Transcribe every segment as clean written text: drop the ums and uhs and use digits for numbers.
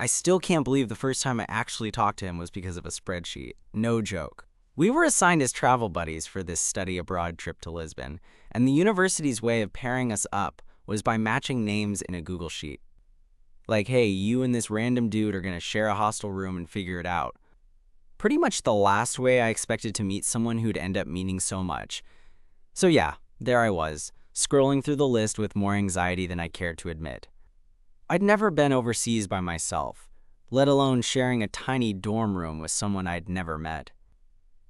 I still can't believe the first time I actually talked to him was because of a spreadsheet. No joke. We were assigned as travel buddies for this study abroad trip to Lisbon, and the university's way of pairing us up was by matching names in a Google Sheet. Like, hey, you and this random dude are gonna share a hostel room and figure it out. Pretty much the last way I expected to meet someone who'd end up meaning so much. So yeah, there I was, scrolling through the list with more anxiety than I cared to admit. I'd never been overseas by myself, let alone sharing a tiny dorm room with someone I'd never met.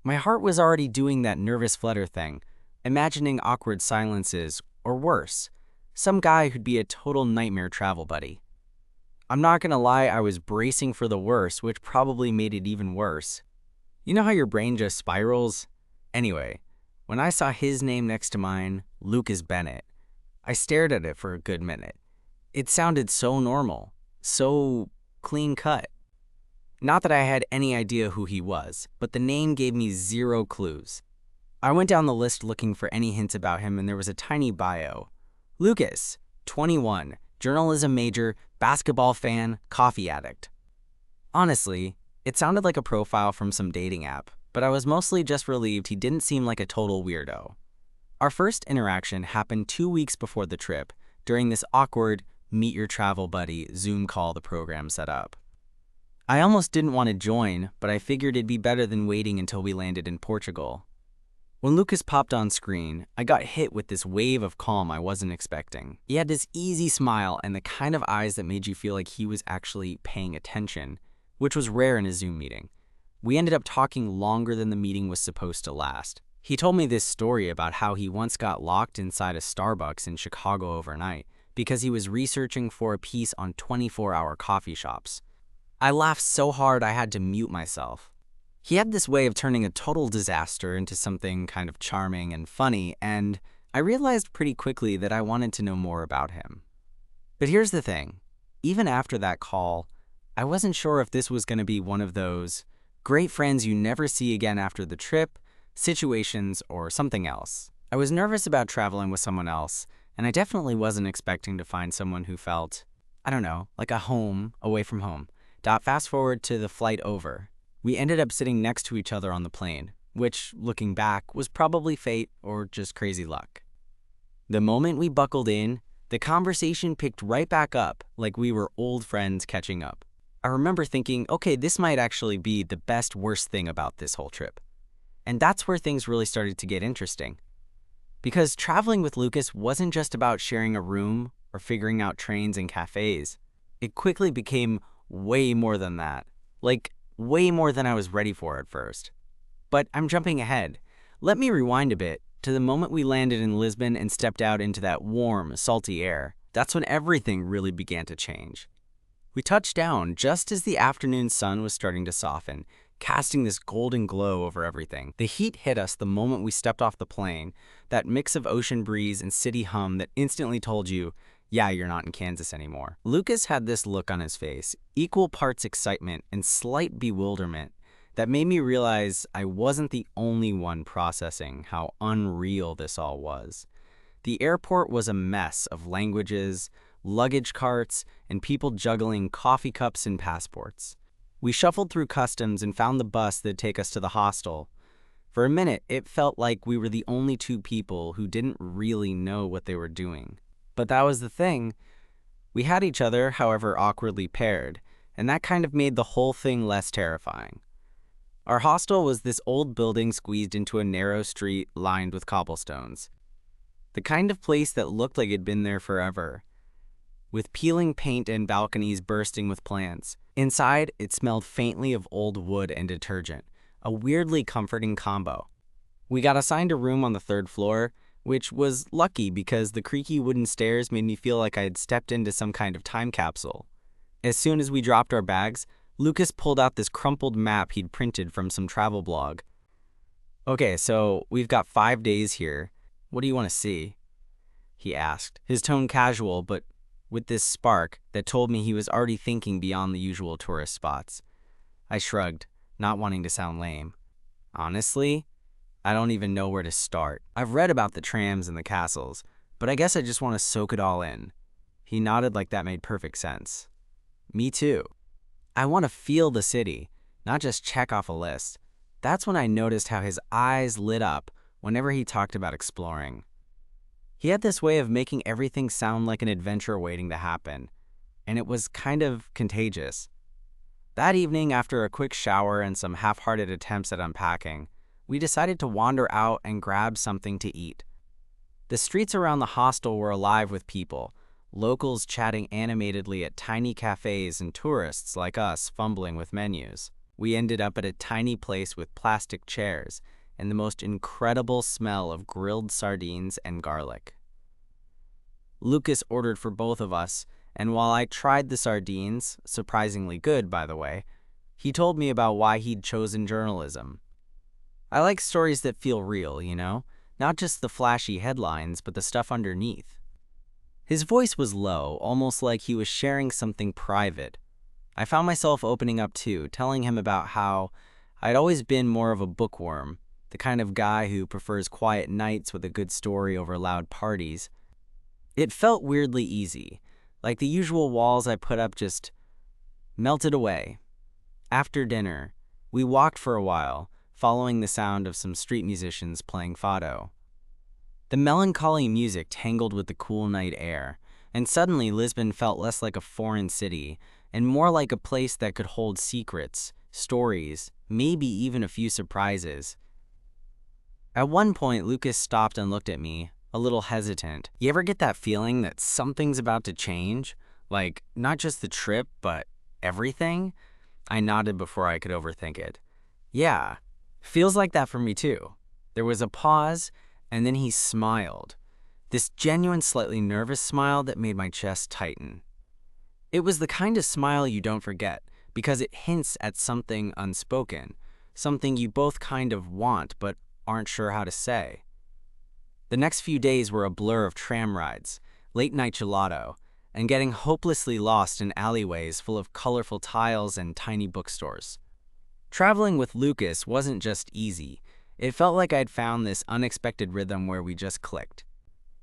My heart was already doing that nervous flutter thing, imagining awkward silences, or worse, some guy who'd be a total nightmare travel buddy. I'm not gonna lie, I was bracing for the worst, which probably made it even worse. You know how your brain just spirals? Anyway, when I saw his name next to mine, Lucas Bennett, I stared at it for a good minute. It sounded so normal, so clean cut. Not that I had any idea who he was, but the name gave me zero clues. I went down the list looking for any hints about him, and there was a tiny bio. Lucas, 21, journalism major, basketball fan, coffee addict. Honestly, it sounded like a profile from some dating app, but I was mostly just relieved he didn't seem like a total weirdo. Our first interaction happened 2 weeks before the trip, during this awkward meet your travel buddy Zoom call the program set up. I almost didn't want to join, but I figured it'd be better than waiting until we landed in Portugal. When Lucas popped on screen, I got hit with this wave of calm I wasn't expecting. He had this easy smile and the kind of eyes that made you feel like he was actually paying attention, which was rare in a Zoom meeting. We ended up talking longer than the meeting was supposed to last. He told me this story about how he once got locked inside a Starbucks in Chicago overnight because he was researching for a piece on 24-hour coffee shops. I laughed so hard I had to mute myself. He had this way of turning a total disaster into something kind of charming and funny, and I realized pretty quickly that I wanted to know more about him. But here's the thing. Even after that call, I wasn't sure if this was going to be one of those great friends you never see again after the trip, situations, or something else. I was nervous about traveling with someone else, and I definitely wasn't expecting to find someone who felt, I don't know, like a home away from home. Fast forward to the flight over. We ended up sitting next to each other on the plane, which, looking back, was probably fate or just crazy luck. The moment we buckled in, the conversation picked right back up like we were old friends catching up. I remember thinking, okay, this might actually be the worst thing about this whole trip. And that's where things really started to get interesting. Because traveling with Lucas wasn't just about sharing a room or figuring out trains and cafes. It quickly became way more than that. Like, way more than I was ready for at first. But I'm jumping ahead. Let me rewind a bit to the moment we landed in Lisbon and stepped out into that warm, salty air. That's when everything really began to change. We touched down just as the afternoon sun was starting to soften, casting this golden glow over everything. The heat hit us the moment we stepped off the plane, that mix of ocean breeze and city hum that instantly told you, yeah, you're not in Kansas anymore. Lucas had this look on his face, equal parts excitement and slight bewilderment, that made me realize I wasn't the only one processing how unreal this all was. The airport was a mess of languages, luggage carts, and people juggling coffee cups and passports. We shuffled through customs and found the bus that'd take us to the hostel. For a minute, it felt like we were the only two people who didn't really know what they were doing. But that was the thing. We had each other, however awkwardly paired, and that kind of made the whole thing less terrifying. Our hostel was this old building squeezed into a narrow street lined with cobblestones. The kind of place that looked like it'd been there forever, with peeling paint and balconies bursting with plants. Inside, it smelled faintly of old wood and detergent, a weirdly comforting combo. We got assigned a room on the 3rd floor, which was lucky because the creaky wooden stairs made me feel like I had stepped into some kind of time capsule. As soon as we dropped our bags, Lucas pulled out this crumpled map he'd printed from some travel blog. Okay, so we've got 5 days here. What do you want to see? He asked, his tone casual, but with this spark that told me he was already thinking beyond the usual tourist spots. I shrugged, not wanting to sound lame. Honestly, I don't even know where to start. I've read about the trams and the castles, but I guess I just want to soak it all in. He nodded like that made perfect sense. Me too. I want to feel the city, not just check off a list. That's when I noticed how his eyes lit up whenever he talked about exploring. He had this way of making everything sound like an adventure waiting to happen, and it was kind of contagious. That evening, after a quick shower and some half-hearted attempts at unpacking, we decided to wander out and grab something to eat. The streets around the hostel were alive with people, locals chatting animatedly at tiny cafes and tourists like us fumbling with menus. We ended up at a tiny place with plastic chairs and the most incredible smell of grilled sardines and garlic. Lucas ordered for both of us, and while I tried the sardines, surprisingly good by the way, he told me about why he'd chosen journalism. I like stories that feel real, not just the flashy headlines, but the stuff underneath. His voice was low, almost like he was sharing something private. I found myself opening up too, telling him about how I'd always been more of a bookworm, the kind of guy who prefers quiet nights with a good story over loud parties. It felt weirdly easy, like the usual walls I put up just melted away. After dinner, we walked for a while, following the sound of some street musicians playing fado. The melancholy music tangled with the cool night air, and suddenly Lisbon felt less like a foreign city and more like a place that could hold secrets, stories, maybe even a few surprises. At one point, Lucas stopped and looked at me, a little hesitant. You ever get that feeling that something's about to change? Like, not just the trip, but everything? I nodded before I could overthink it. Yeah, feels like that for me too. There was a pause, and then he smiled. This genuine, slightly nervous smile that made my chest tighten. It was the kind of smile you don't forget, because it hints at something unspoken, something you both kind of want but aren't sure how to say. The next few days were a blur of tram rides, late-night gelato, and getting hopelessly lost in alleyways full of colorful tiles and tiny bookstores. Traveling with Lucas wasn't just easy. It felt like I'd found this unexpected rhythm where we just clicked.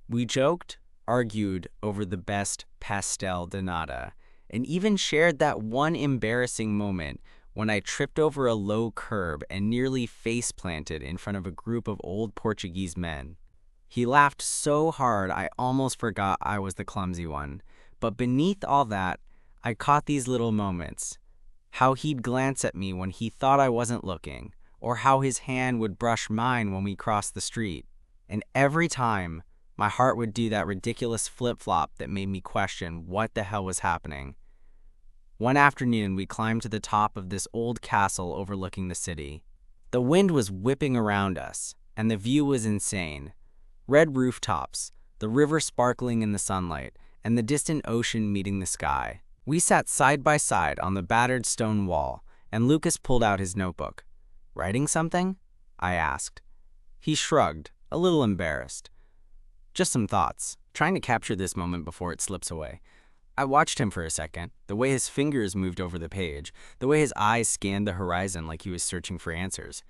We joked, argued over the best pastel de nata, and even shared that one embarrassing moment when I tripped over a low curb and nearly face-planted in front of a group of old Portuguese men. He laughed so hard I almost forgot I was the clumsy one. But beneath all that, I caught these little moments. How he'd glance at me when he thought I wasn't looking, or how his hand would brush mine when we crossed the street. And every time, my heart would do that ridiculous flip-flop that made me question what the hell was happening. One afternoon, we climbed to the top of this old castle overlooking the city. The wind was whipping around us, and the view was insane. Red rooftops, the river sparkling in the sunlight, and the distant ocean meeting the sky. We sat side by side on the battered stone wall, and Lucas pulled out his notebook. "Writing something?" I asked. He shrugged, a little embarrassed. "Just some thoughts, trying to capture this moment before it slips away." I watched him for a second, the way his fingers moved over the page, the way his eyes scanned the horizon like he was searching for answers.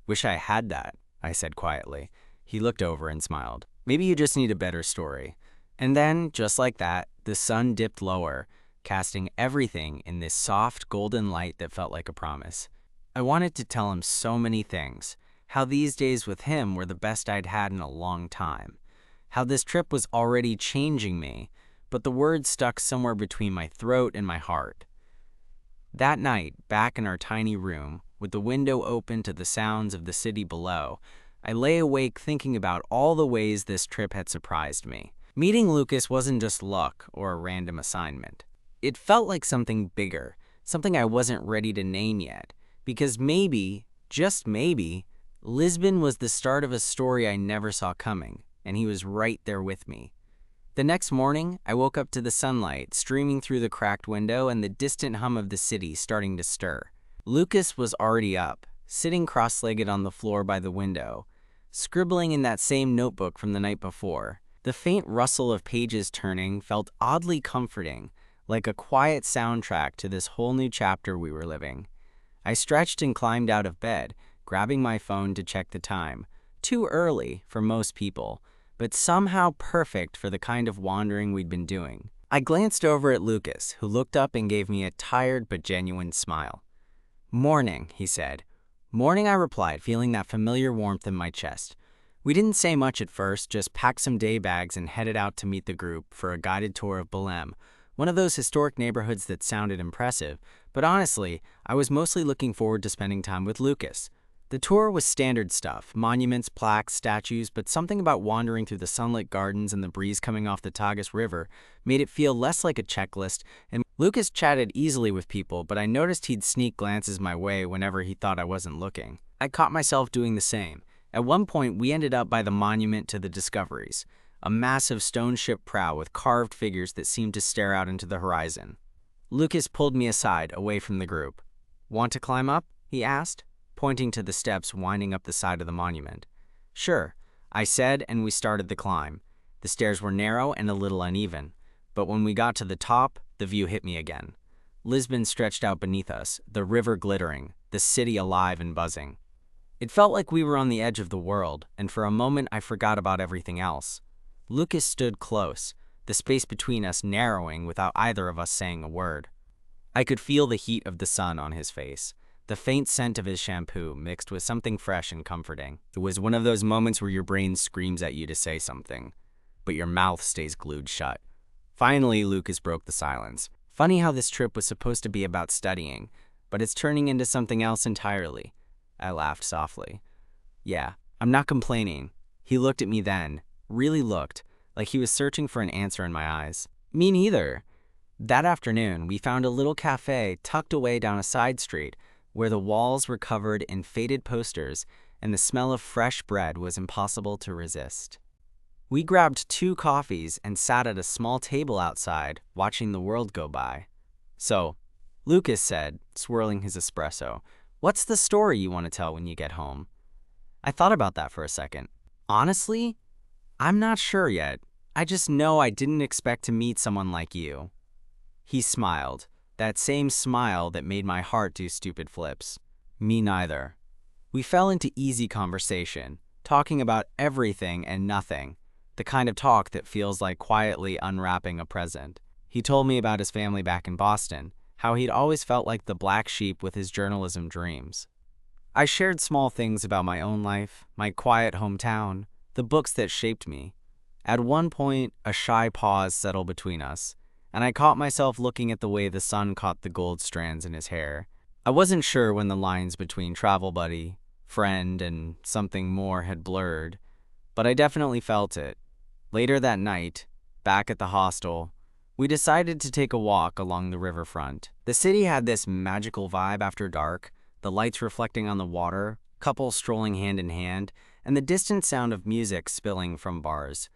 "Wish I had that," I said quietly. He looked over and smiled. "Maybe you just need a better story." And then, just like that, the sun dipped lower, casting everything in this soft golden light that felt like a promise. I wanted to tell him so many things, how these days with him were the best I'd had in a long time, how this trip was already changing me, but the words stuck somewhere between my throat and my heart. That night, back in our tiny room, with the window open to the sounds of the city below, I lay awake thinking about all the ways this trip had surprised me. Meeting Lucas wasn't just luck or a random assignment. It felt like something bigger, something I wasn't ready to name yet, because maybe, just maybe, Lisbon was the start of a story I never saw coming, and he was right there with me. The next morning, I woke up to the sunlight streaming through the cracked window and the distant hum of the city starting to stir. Lucas was already up, sitting cross-legged on the floor by the window, scribbling in that same notebook from the night before. The faint rustle of pages turning felt oddly comforting, like a quiet soundtrack to this whole new chapter we were living. I stretched and climbed out of bed, grabbing my phone to check the time. Too early for most people, but somehow perfect for the kind of wandering we'd been doing. I glanced over at Lucas, who looked up and gave me a tired but genuine smile. "Morning," he said. "Morning," I replied, feeling that familiar warmth in my chest. We didn't say much at first, just packed some day bags and headed out to meet the group for a guided tour of Belém, one of those historic neighborhoods that sounded impressive, but honestly, I was mostly looking forward to spending time with Lucas. The tour was standard stuff, monuments, plaques, statues, but something about wandering through the sunlit gardens and the breeze coming off the Tagus River made it feel less like a checklist, and Lucas chatted easily with people, but I noticed he'd sneak glances my way whenever he thought I wasn't looking. I caught myself doing the same. At one point, we ended up by the monument to the Discoveries, a massive stone ship prow with carved figures that seemed to stare out into the horizon. Lucas pulled me aside, away from the group. "Want to climb up?" he asked, pointing to the steps winding up the side of the monument. "Sure," I said, and we started the climb. The stairs were narrow and a little uneven, but when we got to the top, the view hit me again. Lisbon stretched out beneath us, the river glittering, the city alive and buzzing. It felt like we were on the edge of the world, and for a moment I forgot about everything else. Lucas stood close, the space between us narrowing without either of us saying a word. I could feel the heat of the sun on his face, the faint scent of his shampoo mixed with something fresh and comforting. It was one of those moments where your brain screams at you to say something, but your mouth stays glued shut. Finally, Lucas broke the silence. "Funny how this trip was supposed to be about studying, but it's turning into something else entirely." I laughed softly. "Yeah, I'm not complaining." He looked at me then, really looked, like he was searching for an answer in my eyes. "Me neither." That afternoon, we found a little cafe tucked away down a side street where the walls were covered in faded posters and the smell of fresh bread was impossible to resist. We grabbed 2 coffees and sat at a small table outside, watching the world go by. "So," Lucas said, swirling his espresso, "what's the story you want to tell when you get home?" I thought about that for a second. Honestly, I'm not sure yet. I just know I didn't expect to meet someone like you. He smiled, that same smile that made my heart do stupid flips. Me neither. We fell into easy conversation, talking about everything and nothing, the kind of talk that feels like quietly unwrapping a present. He told me about his family back in Boston, how he'd always felt like the black sheep with his journalism dreams. I shared small things about my own life, my quiet hometown, the books that shaped me. At one point, a shy pause settled between us, and I caught myself looking at the way the sun caught the gold strands in his hair. I wasn't sure when the lines between travel buddy, friend, and something more had blurred, but I definitely felt it. Later that night, back at the hostel, we decided to take a walk along the riverfront. The city had this magical vibe after dark, the lights reflecting on the water, couples strolling hand in hand, and the distant sound of music spilling from bars.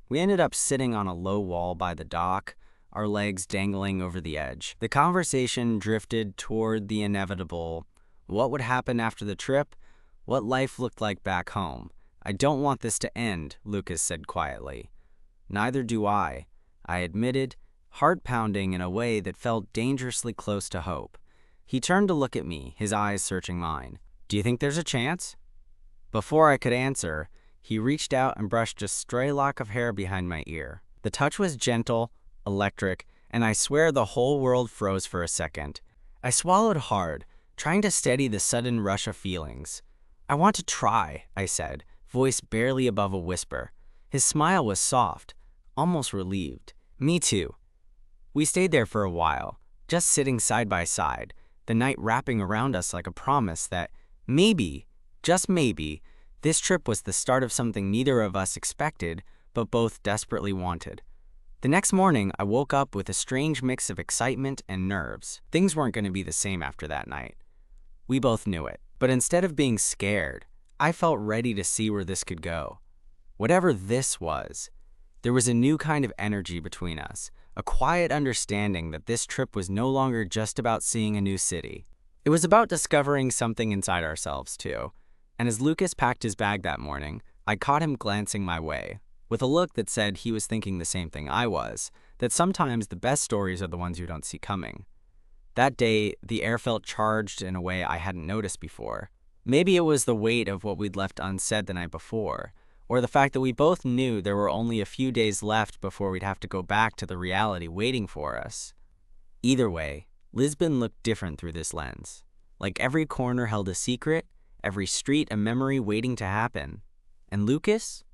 We ended up sitting on a low wall by the dock, our legs dangling over the edge. The conversation drifted toward the inevitable. What would happen after the trip? What life looked like back home? "I don't want this to end," Lucas said quietly. "Neither do I admitted, heart pounding in a way that felt dangerously close to hope. He turned to look at me, his eyes searching mine. "Do you think there's a chance?" Before I could answer, he reached out and brushed a stray lock of hair behind my ear. The touch was gentle, electric, and I swear the whole world froze for a second. I swallowed hard, trying to steady the sudden rush of feelings. "I want to try," I said, voice barely above a whisper. His smile was soft, almost relieved. "Me too." We stayed there for a while, just sitting side by side, the night wrapping around us like a promise that maybe, just maybe, this trip was the start of something neither of us expected, but both desperately wanted. The next morning, I woke up with a strange mix of excitement and nerves. Things weren't going to be the same after that night. We both knew it. But instead of being scared, I felt ready to see where this could go. Whatever this was, there was a new kind of energy between us, a quiet understanding that this trip was no longer just about seeing a new city. It was about discovering something inside ourselves, too. And as Lucas packed his bag that morning, I caught him glancing my way, with a look that said he was thinking the same thing I was, that sometimes the best stories are the ones you don't see coming. That day, the air felt charged in a way I hadn't noticed before. Maybe it was the weight of what we'd left unsaid the night before, or the fact that we both knew there were only a few days left before we'd have to go back to the reality waiting for us. Either way, Lisbon looked different through this lens. Like every corner held a secret, every street a memory waiting to happen. And Lucas?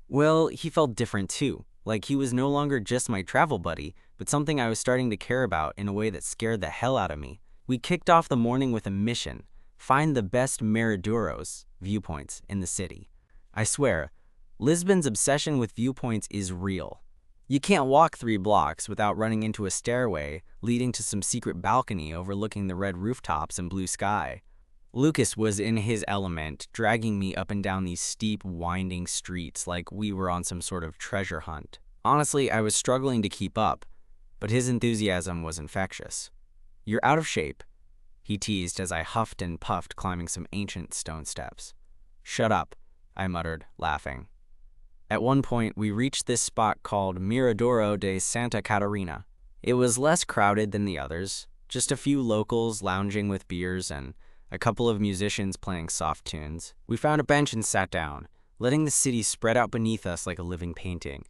Well, he felt different too. Like he was no longer just my travel buddy, but something I was starting to care about in a way that scared the hell out of me. We kicked off the morning with a mission: find the best miradoros, viewpoints, in the city. I swear, Lisbon's obsession with viewpoints is real. You can't walk 3 blocks without running into a stairway leading to some secret balcony overlooking the red rooftops and blue sky. Lucas was in his element, dragging me up and down these steep, winding streets like we were on some sort of treasure hunt. Honestly, I was struggling to keep up, but his enthusiasm was infectious. "You're out of shape," he teased as I huffed and puffed climbing some ancient stone steps. "Shut up," I muttered, laughing. At one point, we reached this spot called Miradoro de Santa Catarina. It was less crowded than the others, just a few locals lounging with beers and a couple of musicians playing soft tunes. We found a bench and sat down, letting the city spread out beneath us like a living painting.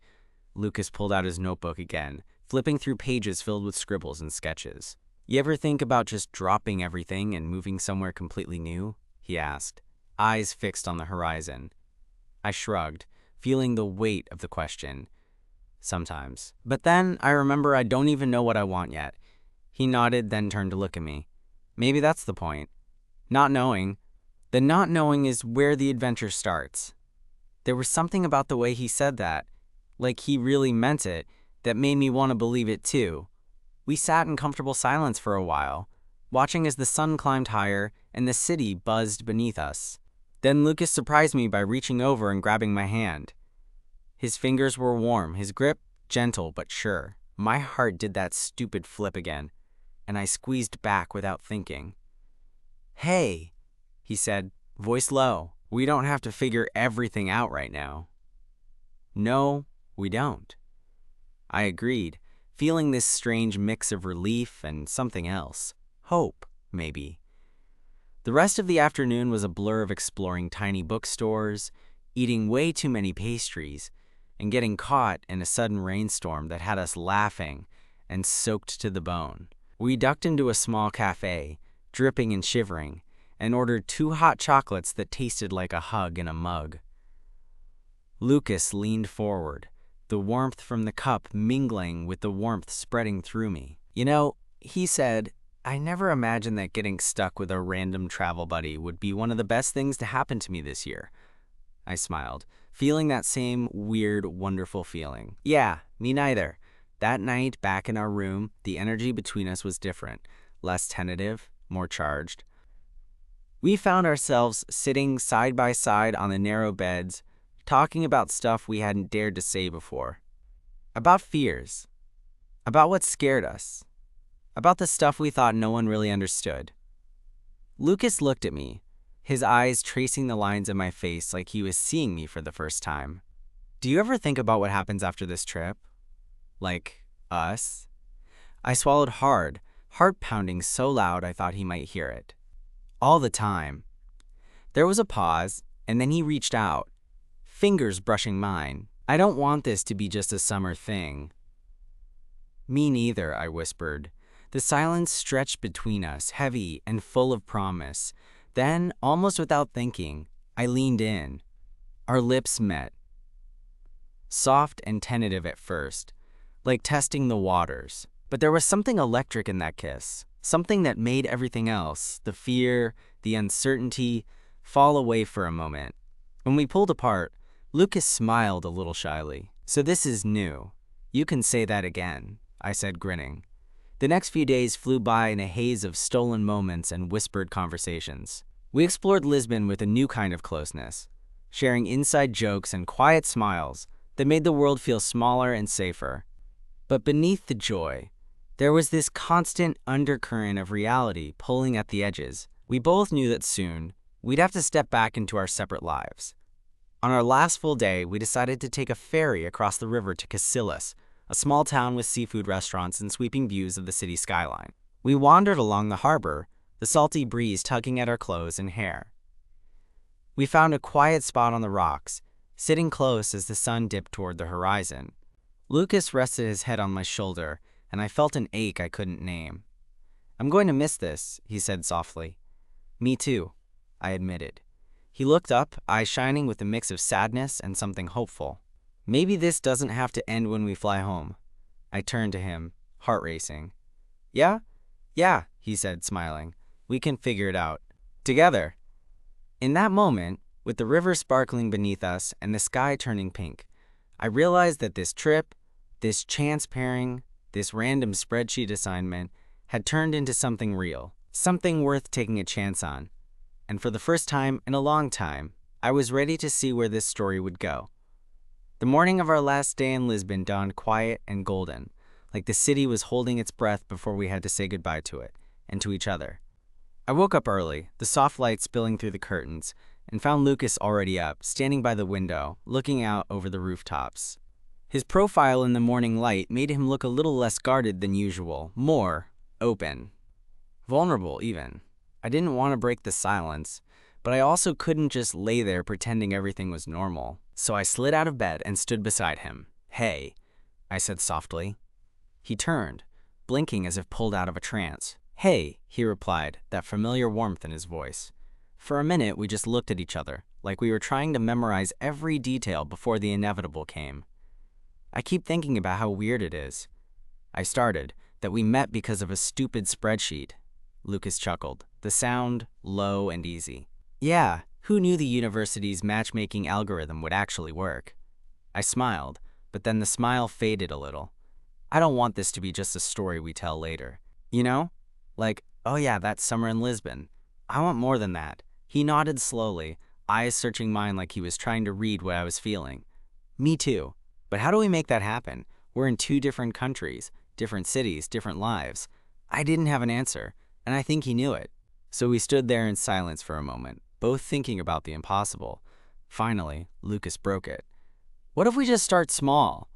Lucas pulled out his notebook again, flipping through pages filled with scribbles and sketches. "You ever think about just dropping everything and moving somewhere completely new?" he asked, eyes fixed on the horizon. I shrugged, feeling the weight of the question. "Sometimes. But then I remember I don't even know what I want yet." He nodded, then turned to look at me. "Maybe that's the point. Not knowing. The not knowing is where the adventure starts." There was something about the way he said that, like he really meant it, that made me want to believe it too. We sat in comfortable silence for a while, watching as the sun climbed higher and the city buzzed beneath us. Then Lucas surprised me by reaching over and grabbing my hand. His fingers were warm, his grip gentle but sure. My heart did that stupid flip again, and I squeezed back without thinking. "Hey," he said, voice low, "we don't have to figure everything out right now." "No, we don't." I agreed, feeling this strange mix of relief and something else. Hope, maybe. The rest of the afternoon was a blur of exploring tiny bookstores, eating way too many pastries, and getting caught in a sudden rainstorm that had us laughing and soaked to the bone. We ducked into a small cafe, dripping and shivering, and ordered 2 hot chocolates that tasted like a hug in a mug. Lucas leaned forward, the warmth from the cup mingling with the warmth spreading through me. "You know," he said, "I never imagined that getting stuck with a random travel buddy would be one of the best things to happen to me this year." I smiled, feeling that same weird, wonderful feeling. "Yeah, me neither." That night, back in our room, the energy between us was different, less tentative, more charged. We found ourselves sitting side by side on the narrow beds, talking about stuff we hadn't dared to say before. About fears. About what scared us. About the stuff we thought no one really understood. Lucas looked at me, his eyes tracing the lines of my face like he was seeing me for the first time. "Do you ever think about what happens after this trip? Like, us?" I swallowed hard, heart pounding so loud I thought he might hear it. "All the time." There was a pause, and then he reached out, fingers brushing mine. "I don't want this to be just a summer thing." "Me neither," I whispered. The silence stretched between us, heavy and full of promise. Then, almost without thinking, I leaned in. Our lips met. Soft and tentative at first, like testing the waters. But there was something electric in that kiss, something that made everything else, the fear, the uncertainty, fall away for a moment. When we pulled apart, Lucas smiled a little shyly. "So this is new. You can say that again," I said, grinning. The next few days flew by in a haze of stolen moments and whispered conversations. We explored Lisbon with a new kind of closeness, sharing inside jokes and quiet smiles that made the world feel smaller and safer. But beneath the joy, there was this constant undercurrent of reality pulling at the edges. We both knew that soon, we'd have to step back into our separate lives. On our last full day, we decided to take a ferry across the river to Casillas, a small town with seafood restaurants and sweeping views of the city skyline. We wandered along the harbor, the salty breeze tugging at our clothes and hair. We found a quiet spot on the rocks, sitting close as the sun dipped toward the horizon. Lucas rested his head on my shoulder, and I felt an ache I couldn't name. "I'm going to miss this," he said softly. "Me too," I admitted. He looked up, eyes shining with a mix of sadness and something hopeful. "Maybe this doesn't have to end when we fly home." I turned to him, heart racing. "Yeah? Yeah," he said, smiling. "We can figure it out. Together." In that moment, with the river sparkling beneath us and the sky turning pink, I realized that this trip, this chance pairing, this random spreadsheet assignment had turned into something real, something worth taking a chance on. And for the first time in a long time, I was ready to see where this story would go. The morning of our last day in Lisbon dawned quiet and golden, like the city was holding its breath before we had to say goodbye to it, and to each other. I woke up early, the soft light spilling through the curtains, and found Lucas already up, standing by the window, looking out over the rooftops. His profile in the morning light made him look a little less guarded than usual, more open. Vulnerable, even. I didn't want to break the silence, but I also couldn't just lay there pretending everything was normal. So I slid out of bed and stood beside him. "Hey," I said softly. He turned, blinking as if pulled out of a trance. "Hey," he replied, that familiar warmth in his voice. For a minute, we just looked at each other, like we were trying to memorize every detail before the inevitable came. "I keep thinking about how weird it is," I started, "that we met because of a stupid spreadsheet." Lucas chuckled, the sound low and easy. "Yeah, who knew the university's matchmaking algorithm would actually work?" I smiled, but then the smile faded a little. "I don't want this to be just a story we tell later. You know? Like, oh yeah, that summer in Lisbon. I want more than that." He nodded slowly, eyes searching mine like he was trying to read what I was feeling. "Me too. But how do we make that happen? We're in two different countries, different cities, different lives." I didn't have an answer, and I think he knew it. So we stood there in silence for a moment, both thinking about the impossible. Finally, Lucas broke it. "What if we just start small?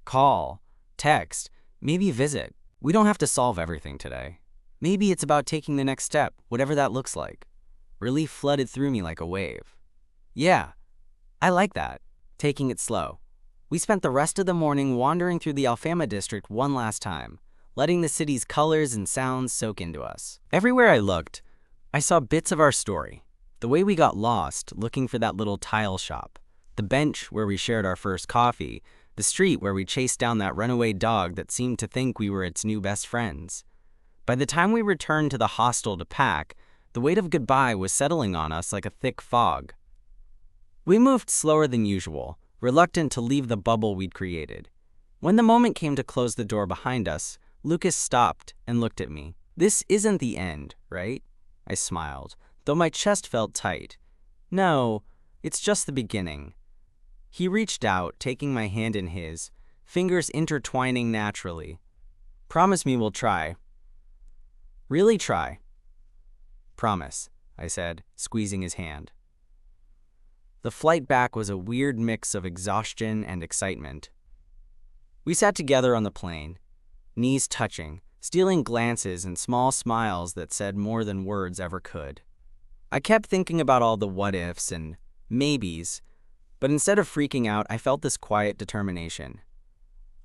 Call, text, maybe visit. We don't have to solve everything today. Maybe it's about taking the next step, whatever that looks like." Relief flooded through me like a wave. "Yeah, I like that. Taking it slow." We spent the rest of the morning wandering through the Alfama district one last time, letting the city's colors and sounds soak into us. Everywhere I looked, I saw bits of our story. The way we got lost, looking for that little tile shop. The bench where we shared our first coffee. The street where we chased down that runaway dog that seemed to think we were its new best friends. By the time we returned to the hostel to pack, the weight of goodbye was settling on us like a thick fog. We moved slower than usual, reluctant to leave the bubble we'd created. When the moment came to close the door behind us, Lucas stopped and looked at me. "This isn't the end, right?" I smiled, though my chest felt tight. "No, it's just the beginning." He reached out, taking my hand in his, fingers intertwining naturally. "Promise me we'll try. Really try." "Promise," I said, squeezing his hand. The flight back was a weird mix of exhaustion and excitement. We sat together on the plane, knees touching, stealing glances and small smiles that said more than words ever could. I kept thinking about all the what-ifs and maybes, but instead of freaking out, I felt this quiet determination.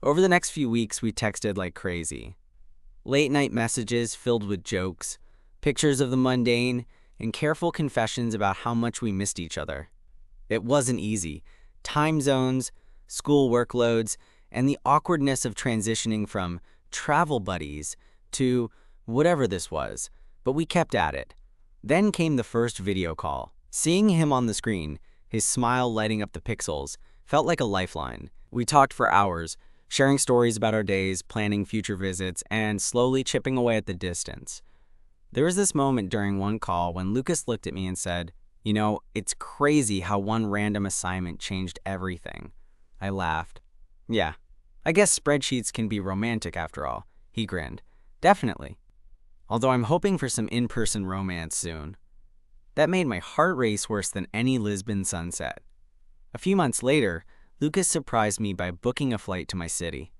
Over the next few weeks, we texted like crazy. Late-night messages filled with jokes, pictures of the mundane, and careful confessions about how much we missed each other. It wasn't easy. Time zones, school workloads, and the awkwardness of transitioning from travel buddies to whatever this was, but we kept at it. Then came the first video call. Seeing him on the screen, his smile lighting up the pixels, felt like a lifeline. We talked for hours, sharing stories about our days, planning future visits, and slowly chipping away at the distance. There was this moment during one call when Lucas looked at me and said, "You know, it's crazy how one random assignment changed everything." I laughed. "Yeah, I guess spreadsheets can be romantic after all." He grinned. "Definitely. Although I'm hoping for some in-person romance soon." That made my heart race worse than any Lisbon sunset. A few months later, Lucas surprised me by booking a flight to my city.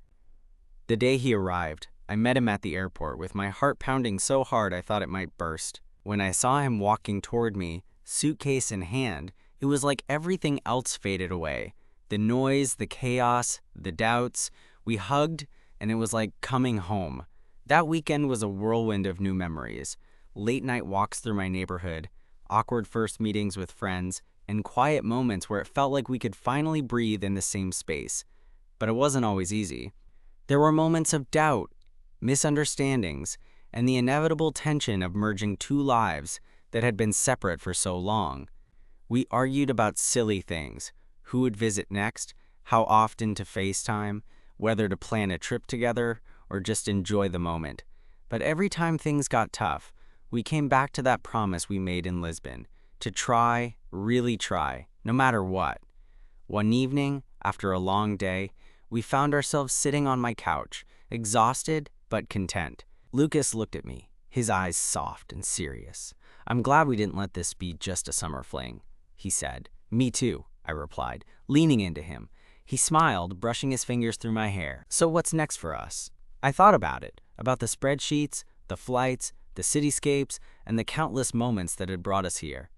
The day he arrived, I met him at the airport with my heart pounding so hard I thought it might burst. When I saw him walking toward me, suitcase in hand, It was like everything else faded away. The noise, the chaos, the doubts. We hugged, and it was like coming home. That weekend was a whirlwind of new memories. Late night walks through my neighborhood, awkward first meetings with friends, and quiet moments where it felt like we could finally breathe in the same space. But it wasn't always easy. There were moments of doubt, misunderstandings, and the inevitable tension of merging two lives that had been separate for so long. We argued about silly things: who would visit next, how often to FaceTime, whether to plan a trip together, or just enjoy the moment. But every time things got tough, we came back to that promise we made in Lisbon, to try, really try, no matter what. One evening, after a long day, we found ourselves sitting on my couch, exhausted but content. Lucas looked at me, his eyes soft and serious. "I'm glad we didn't let this be just a summer fling," he said. "Me too," I replied, leaning into him. He smiled, brushing his fingers through my hair. "So what's next for us?" I thought about the spreadsheets, the flights, the cityscapes, and the countless moments that had brought us here.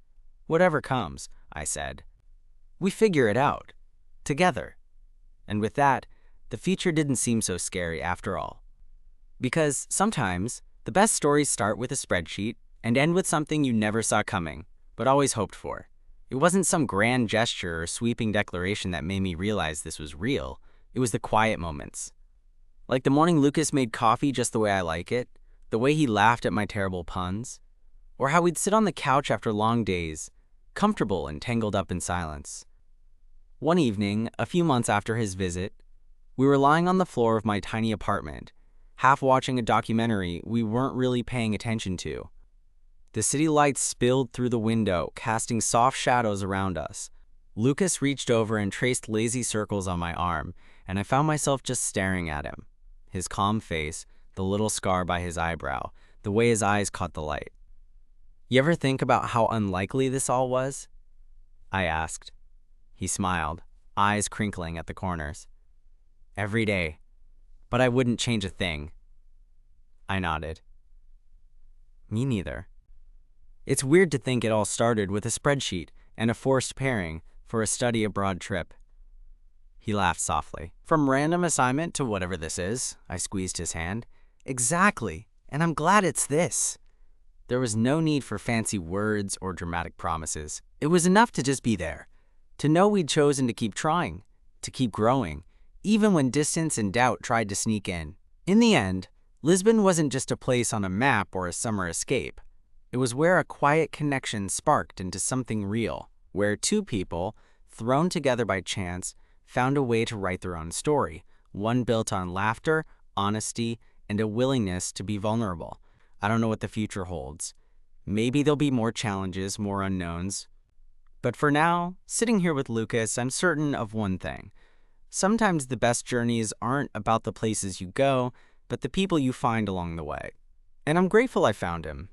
"Whatever comes," I said. "We figure it out. Together." And with that, the future didn't seem so scary after all. Because sometimes, the best stories start with a spreadsheet and end with something you never saw coming, but always hoped for. It wasn't some grand gesture or sweeping declaration that made me realize this was real. It was the quiet moments. Like the morning Lucas made coffee just the way I like it, the way he laughed at my terrible puns, or how we'd sit on the couch after long days, comfortable and tangled up in silence. One evening, a few months after his visit, we were lying on the floor of my tiny apartment, half watching a documentary we weren't really paying attention to. The city lights spilled through the window, casting soft shadows around us. Lucas reached over and traced lazy circles on my arm, and I found myself just staring at him. His calm face, the little scar by his eyebrow, the way his eyes caught the light. "You ever think about how unlikely this all was?" I asked. He smiled, eyes crinkling at the corners. "Every day. But I wouldn't change a thing." I nodded. "Me neither." It's weird to think it all started with a spreadsheet and a forced pairing for a study abroad trip. He laughed softly. "From random assignment to whatever this is," I squeezed his hand. "Exactly, and I'm glad it's this." There was no need for fancy words or dramatic promises. It was enough to just be there, to know we'd chosen to keep trying, to keep growing, even when distance and doubt tried to sneak in. In the end, Lisbon wasn't just a place on a map or a summer escape. It was where a quiet connection sparked into something real, where two people, thrown together by chance, found a way to write their own story, one built on laughter, honesty, and a willingness to be vulnerable. I don't know what the future holds. Maybe there'll be more challenges, more unknowns. But for now, sitting here with Lucas, I'm certain of one thing. Sometimes the best journeys aren't about the places you go, but the people you find along the way. And I'm grateful I found him.